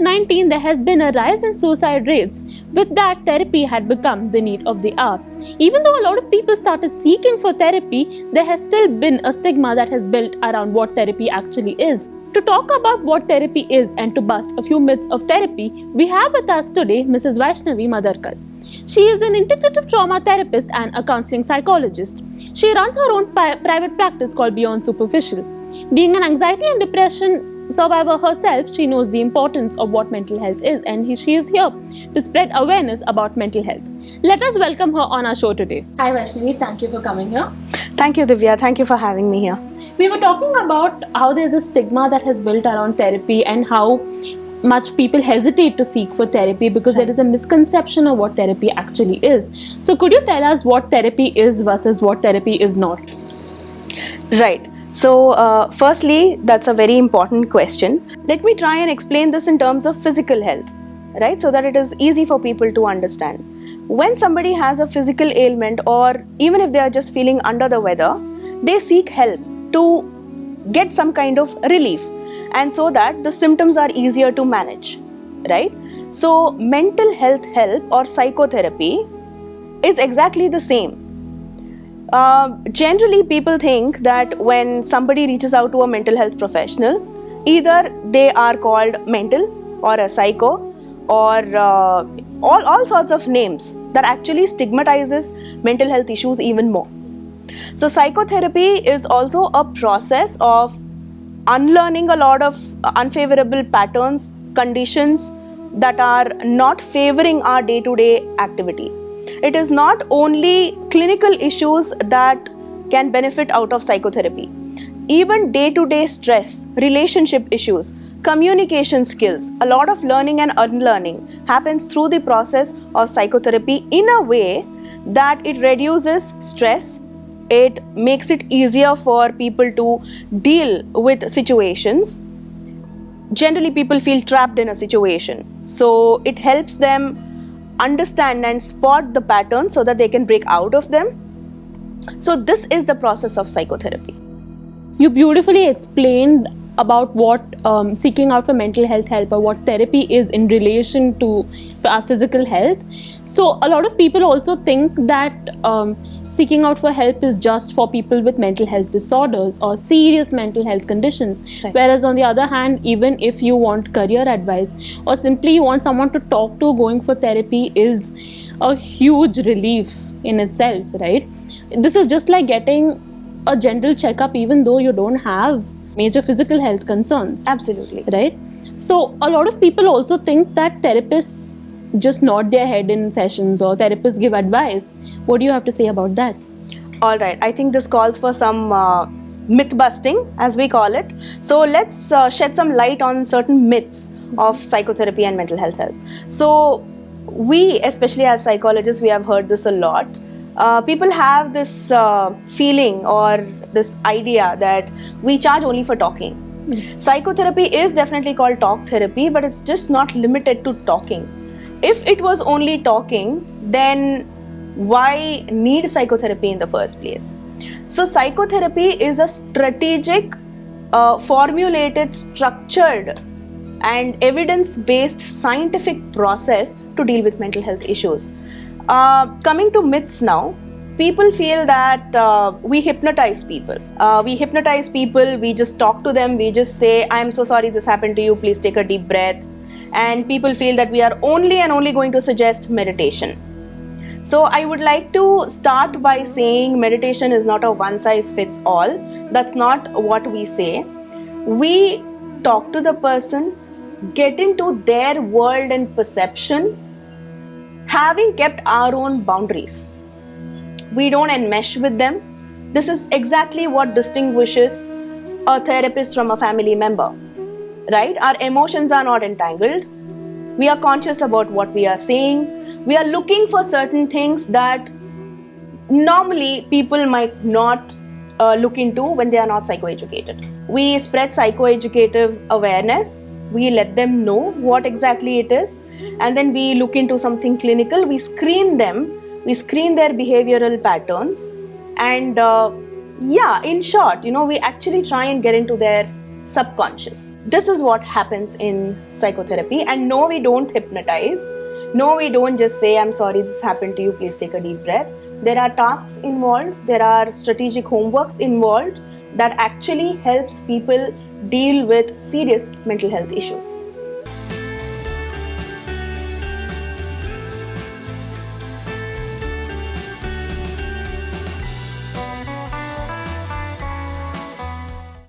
COVID-19, there has been a rise in suicide rates. With that, therapy had become the need of the hour. Even though a lot of people started seeking for therapy, there has still been a stigma that has built around what therapy actually is. To talk about what therapy is and to bust a few myths of therapy, we have with us today Mrs. Vaishnavi Madarkar. She is an integrative trauma therapist and a counseling psychologist. She runs her own private practice called Beyond Superficial. Being an anxiety and depression survivor herself, she knows the importance of what mental health is, and she is here to spread awareness about mental health. Let us welcome her on our show today. Hi Vaishnavi, thank you for coming here. Thank you, Divya. Thank you for having me here. We were talking about how there's a stigma that has built around therapy and how much people hesitate to seek for therapy because there is a misconception of what therapy actually is. So could you tell us what therapy is versus what therapy is not? Right. So, firstly, that's a very important question. Let me try and explain this in terms of physical health, right? So that it is easy for people to understand. When somebody has a physical ailment, or even if they are just feeling under the weather, they seek help to get some kind of relief, and so that the symptoms are easier to manage, right? So, mental health help or psychotherapy is exactly the same. Generally, people think that when somebody reaches out to a mental health professional, either they are called mental or a psycho or all sorts of names that actually stigmatizes mental health issues even more. So psychotherapy is also a process of unlearning a lot of unfavorable patterns, conditions that are not favoring our day-to-day activity. It is not only clinical issues that can benefit out of psychotherapy. Even day-to-day stress, relationship issues, communication skills, a lot of learning and unlearning happens through the process of psychotherapy in a way that it reduces stress, it makes it easier for people to deal with situations. Generally, people feel trapped in a situation. So it helps them understand and spot the patterns so that they can break out of them. So this is the process of psychotherapy. You beautifully explained about what seeking out for mental health help or what therapy is in relation to our physical health. So a lot of people also think that seeking out for help is just for people with mental health disorders or serious mental health conditions. Right. Whereas on the other hand, even if you want career advice or simply you want someone to talk to, going for therapy is a huge relief in itself, right? This is just like getting a general checkup even though you don't have major physical health concerns. Absolutely. Right? So a lot of people also think that therapists just nod their head in sessions or therapists give advice. What do you have to say about that? All right. I think this calls for some myth busting, as we call it. So let's shed some light on certain myths of psychotherapy and mental health help. So we, especially as psychologists, we have heard this a lot. People have this feeling or this idea that we charge only for talking. Psychotherapy is definitely called talk therapy, but it's just not limited to talking. If it was only talking, then why need psychotherapy in the first place? So psychotherapy is a strategic, formulated, structured and evidence-based scientific process to deal with mental health issues. Coming to myths now, people feel that we hypnotize people. We just talk to them, we just say, I'm so sorry this happened to you, please take a deep breath. And people feel that we are only and only going to suggest meditation. So I would like to start by saying meditation is not a one-size-fits-all. That's not what we say. We talk to the person, get into their world and perception, having kept our own boundaries. We don't enmesh with them. This is exactly what distinguishes a therapist from a family member, right? Our emotions are not entangled. We are conscious about what we are saying. We are looking for certain things that normally people might not look into when they are not psychoeducated. We spread psychoeducative awareness. We let them know what exactly it is. And then we look into something clinical. We screen them. We screen their behavioral patterns. And in short, we actually try and get into their subconscious. This is what happens in psychotherapy. And no, we don't hypnotize. No, we don't just say, I'm sorry this happened to you, please take a deep breath. There are tasks involved, there are strategic homeworks involved that actually helps people deal with serious mental health issues.